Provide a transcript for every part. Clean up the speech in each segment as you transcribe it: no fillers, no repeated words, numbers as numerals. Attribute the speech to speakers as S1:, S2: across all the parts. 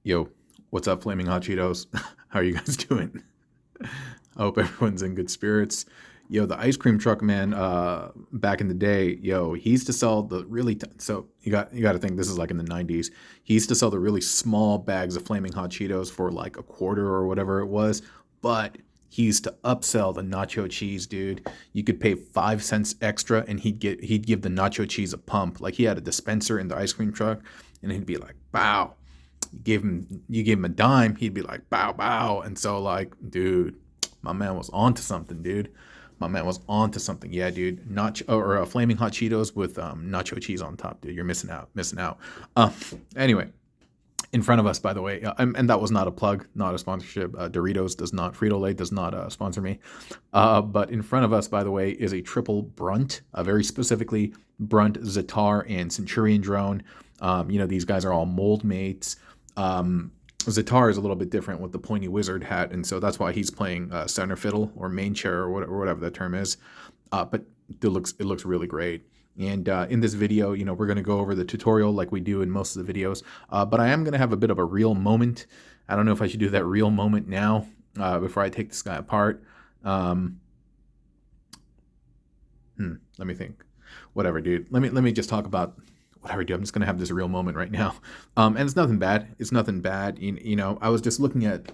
S1: Yo, what's up, Flaming Hot Cheetos? How are you guys doing? I hope everyone's in good spirits. Yo, the ice cream truck man, back in the day, yo, he used to sell the so you got to think this is like in the 90s. He used to sell the really small bags of Flaming Hot Cheetos for like a quarter or whatever it was, but he used to upsell the nacho cheese, dude. You could pay 5 cents extra, and he'd give the nacho cheese a pump. Like he had a dispenser in the ice cream truck, and he'd be like, "Bow." You gave him a dime, he'd be like bow bow. And so like, dude, my man was on to something, dude. My man was on to something. Yeah, dude. Nacho or flaming hot Cheetos with nacho cheese on top, dude. You're missing out. Um, anyway, in front of us, by the way, and that was not a plug, not a sponsorship. Doritos does not, Frito Lay does not sponsor me. But in front of us, by the way, is a triple Brunt, very specifically Brunt, Zetar, and Centurion drone. These guys are all mold mates. Zetar is a little bit different with the pointy wizard hat, and so that's why he's playing center fiddle or main chair or whatever the term is. But it looks really great. And in this video, we're going to go over the tutorial like we do in most of the videos. But I am going to have a bit of a real moment. I don't know if I should do that real moment now before I take this guy apart. Let me think. Whatever, dude. Let me just talk about whatever, dude. I'm just gonna have this real moment right now. And it's nothing bad. It's nothing bad. I was just looking at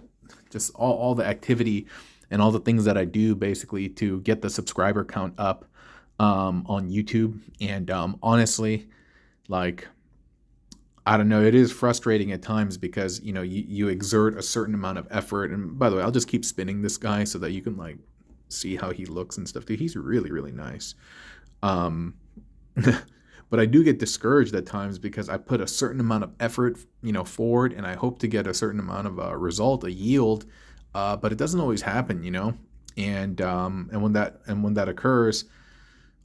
S1: just all the activity and all the things that I do basically to get the subscriber count up on YouTube. And honestly, like, I don't know, it is frustrating at times because you exert a certain amount of effort. And by the way, I'll just keep spinning this guy so that you can like see how he looks and stuff. Dude, he's really, really nice. Um, but I do get discouraged at times because I put a certain amount of effort, forward, and I hope to get a certain amount of a result, a yield, but it doesn't always happen, and when that occurs,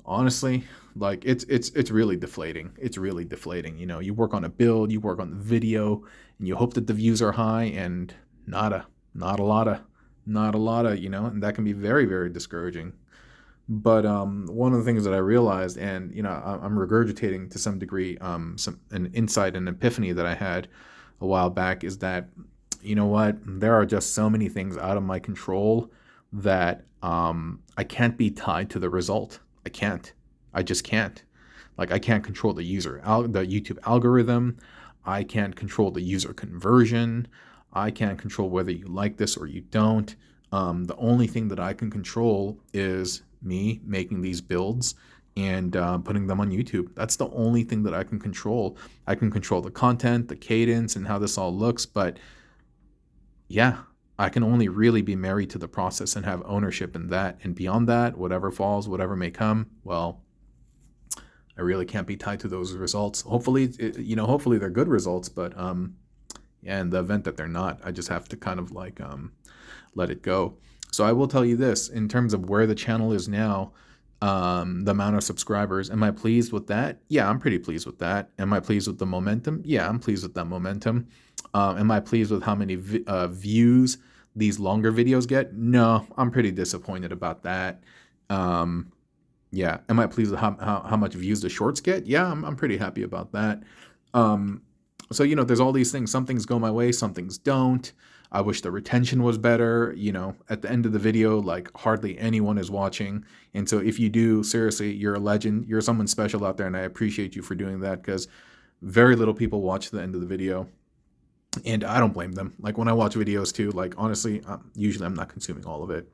S1: honestly, like it's really deflating. It's really deflating. You work on a build, you work on the video, and you hope that the views are high, and not a lot of, and that can be very, very discouraging. But one of the things that I realized, and I'm regurgitating to some degree, an insight, an epiphany that I had a while back, is that what, there are just so many things out of my control that I can't be tied to the result. I can't. I just can't. Like I can't control the the YouTube algorithm. I can't control the user conversion. I can't control whether you like this or you don't. The only thing that I can control is me making these builds and putting them on YouTube. That's the only thing that I can control. I can control the content, the cadence, and how this all looks. But yeah, I can only really be married to the process and have ownership in that. And beyond that, whatever falls, whatever may come, well, I really can't be tied to those results. Hopefully, hopefully they're good results. But yeah, in the event that they're not, I just have to kind of like let it go. So I will tell you this, in terms of where the channel is now, the amount of subscribers, am I pleased with that? Yeah, I'm pretty pleased with that. Am I pleased with the momentum? Yeah, I'm pleased with that momentum. Am I pleased with how many views these longer videos get? No, I'm pretty disappointed about that. Yeah, am I pleased with how much views the shorts get? Yeah, I'm pretty happy about that. So there's all these things. Some things go my way, some things don't. I wish the retention was better. At the end of the video, like hardly anyone is watching. And so if you do, seriously, you're a legend. You're someone special out there, and I appreciate you for doing that because very little people watch the end of the video. And I don't blame them. Like when I watch videos too, like honestly, usually I'm not consuming all of it.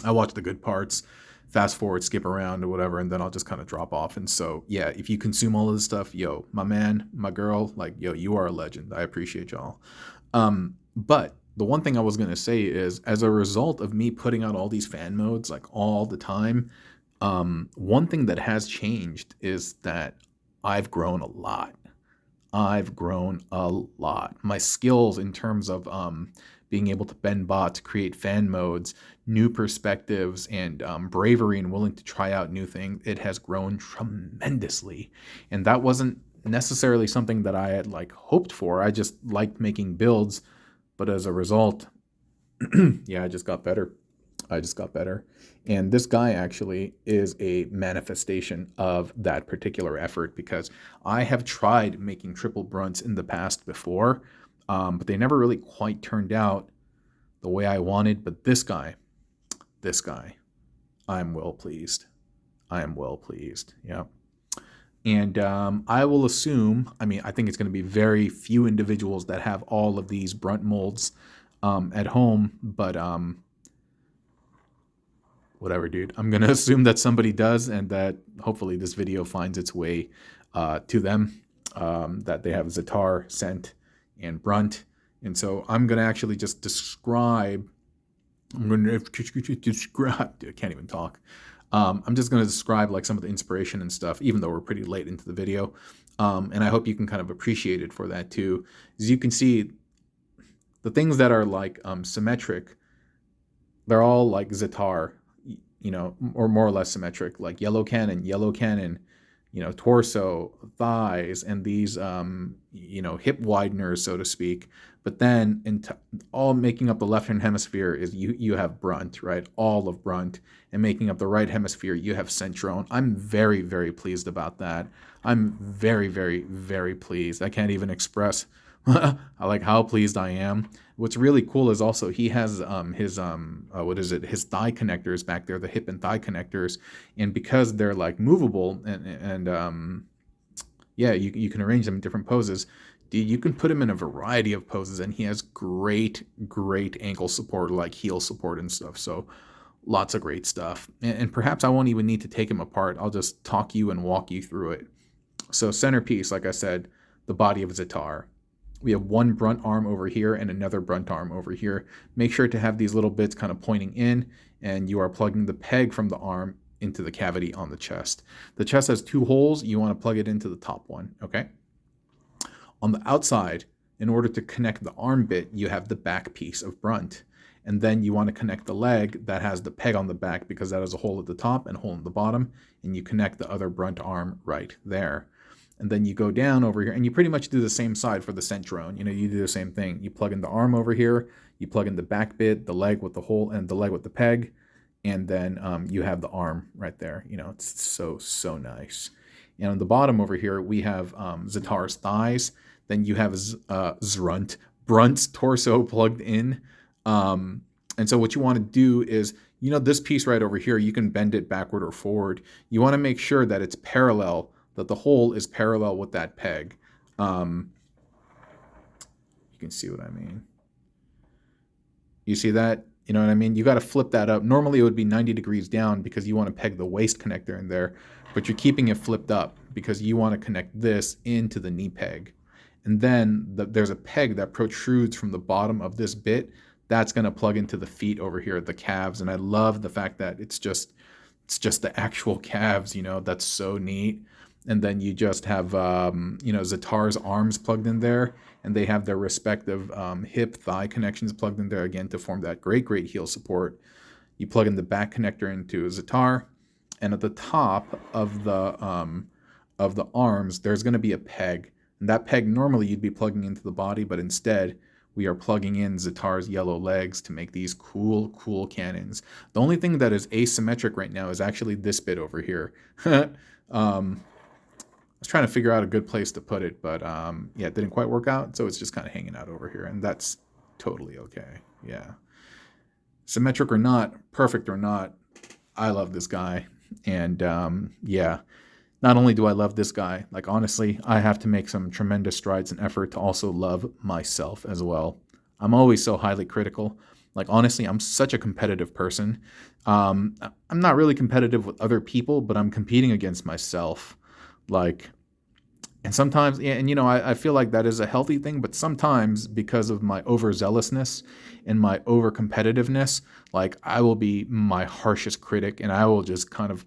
S1: I watch the good parts, fast forward, skip around or whatever, and then I'll just kind of drop off. And so, yeah, if you consume all of this stuff, yo, my man, my girl, like, yo, you are a legend. I appreciate y'all. But the one thing I was going to say is, as a result of me putting out all these fan modes, like all the time, one thing that has changed is that I've grown a lot. I've grown a lot. My skills in terms of being able to bend bots, create fan modes, new perspectives, and bravery and willing to try out new things, it has grown tremendously. And that wasn't necessarily something that I had like hoped for. I just liked making builds, but as a result, yeah, I just got better. And this guy actually is a manifestation of that particular effort because I have tried making triple brunts in the past before. but they never really quite turned out the way I wanted. But this guy, I'm well pleased. I am well pleased. Yeah. And I will assume, I mean, I think it's going to be very few individuals that have all of these Brunt molds at home, but whatever, dude. I'm going to assume that somebody does, and that hopefully this video finds its way to them, that they have Zetar, Cent, and Brunt. And so I'm going to actually just describe, I'm going to describe, dude, I can't even talk. I'm just going to describe like some of the inspiration and stuff, even though we're pretty late into the video. And I hope you can kind of appreciate it for that too. As you can see, the things that are like symmetric, they're all like Zetar, you know, or more or less symmetric, like yellow cannon, you know, torso, thighs, and these, you know, hip wideners, so to speak. But then all making up the left-hand hemisphere is you have Brunt, right? All of Brunt. And making up the right hemisphere, you have Centurion. I'm very, very pleased about that. I'm very, very, very pleased. I can't even express like how pleased I am. What's really cool is also he has his his thigh connectors back there, the hip and thigh connectors, and because they're like movable and yeah, you can arrange them in different poses. You can put him in a variety of poses, and he has great ankle support, like heel support and stuff. So lots of great stuff. And perhaps I won't even need to take him apart. I'll just talk you and walk you through it. So centerpiece, like I said, the body of Zetar. We have one Brunt arm over here and another Brunt arm over here. Make sure to have these little bits kind of pointing in, and you are plugging the peg from the arm into the cavity on the chest. The chest has 2 holes. You want to plug it into the top one, okay? On the outside, in order to connect the arm bit, you have the back piece of Brunt. And then you want to connect the leg that has the peg on the back, because that has a hole at the top and a hole in the bottom, and you connect the other Brunt arm right there. And then you go down over here, and you pretty much do the same side for the Centurion. You know, you do the same thing. You plug in the arm over here, you plug in the back bit, the leg with the hole, and the leg with the peg, and then you have the arm right there. You know, it's so nice. And on the bottom over here, we have Zetar's thighs. Then you have Brunt's torso plugged in. And so what you want to do is, you know, this piece right over here, you can bend it backward or forward. You want to make sure that it's parallel, that the hole is parallel with that peg. You can see what I mean. You see that? You know what I mean? You got to flip that up. Normally it would be 90 degrees down because you want to peg the waist connector in there, but you're keeping it flipped up because you want to connect this into the knee peg. And then there's a peg that protrudes from the bottom of this bit. That's going to plug into the feet over here at the calves. And I love the fact that it's just the actual calves, you know. That's so neat. And then you just have, you know, Zetar's arms plugged in there, and they have their respective hip, thigh connections plugged in there again to form that great heel support. You plug in the back connector into Zetar, and at the top of the arms, there's going to be a peg. And that peg, normally you'd be plugging into the body, but instead we are plugging in Zetar's yellow legs to make these cool cannons. The only thing that is asymmetric right now is actually this bit over here. I was trying to figure out a good place to put it, but yeah, it didn't quite work out, so it's just kind of hanging out over here, and that's totally okay. Yeah. Symmetric or not, perfect or not, I love this guy. And yeah, not only do I love this guy, like honestly, I have to make some tremendous strides and effort to also love myself as well. I'm always so highly critical. Like honestly, I'm such a competitive person. I'm not really competitive with other people, but I'm competing against myself. Like, and sometimes, and you know, I feel like that is a healthy thing, but sometimes because of my overzealousness and my over competitiveness, like I will be my harshest critic, and I will just kind of,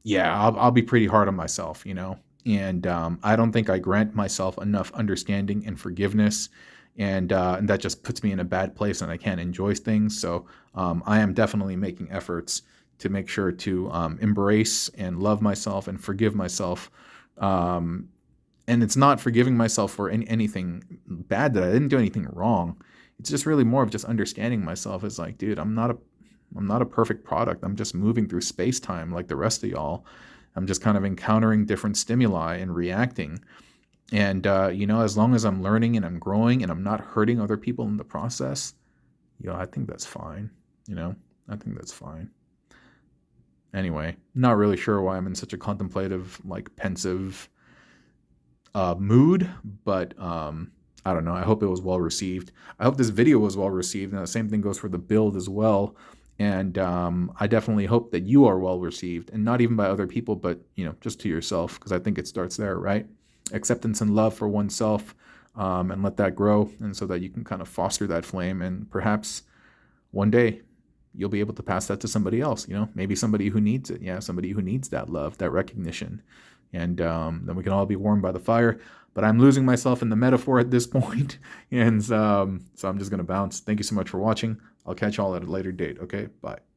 S1: yeah, I'll be pretty hard on myself, you know. And I don't think I grant myself enough understanding and forgiveness, and that just puts me in a bad place, and I can't enjoy things. So I am definitely making efforts to make sure to embrace and love myself and forgive myself. And it's not forgiving myself for anything bad, that I didn't do anything wrong. It's just really more of just understanding myself as like, dude, I'm not a perfect product. I'm just moving through space-time like the rest of y'all. I'm just kind of encountering different stimuli and reacting. And, as long as I'm learning and I'm growing and I'm not hurting other people in the process, I think that's fine. I think that's fine. Anyway, not really sure why I'm in such a contemplative, like pensive mood, but I don't know. I hope it was well received. I hope this video was well received. And the same thing goes for the build as well. And I definitely hope that you are well received, and not even by other people, but just to yourself, because I think it starts there, right? Acceptance and love for oneself, and let that grow, and so that you can kind of foster that flame, and perhaps one day you'll be able to pass that to somebody else. Maybe somebody who needs it. Yeah, somebody who needs that love, that recognition, and then we can all be warmed by the fire. But I'm losing myself in the metaphor at this point, and so I'm just gonna bounce. Thank you so much for watching. I'll catch y'all at a later date. Okay, bye.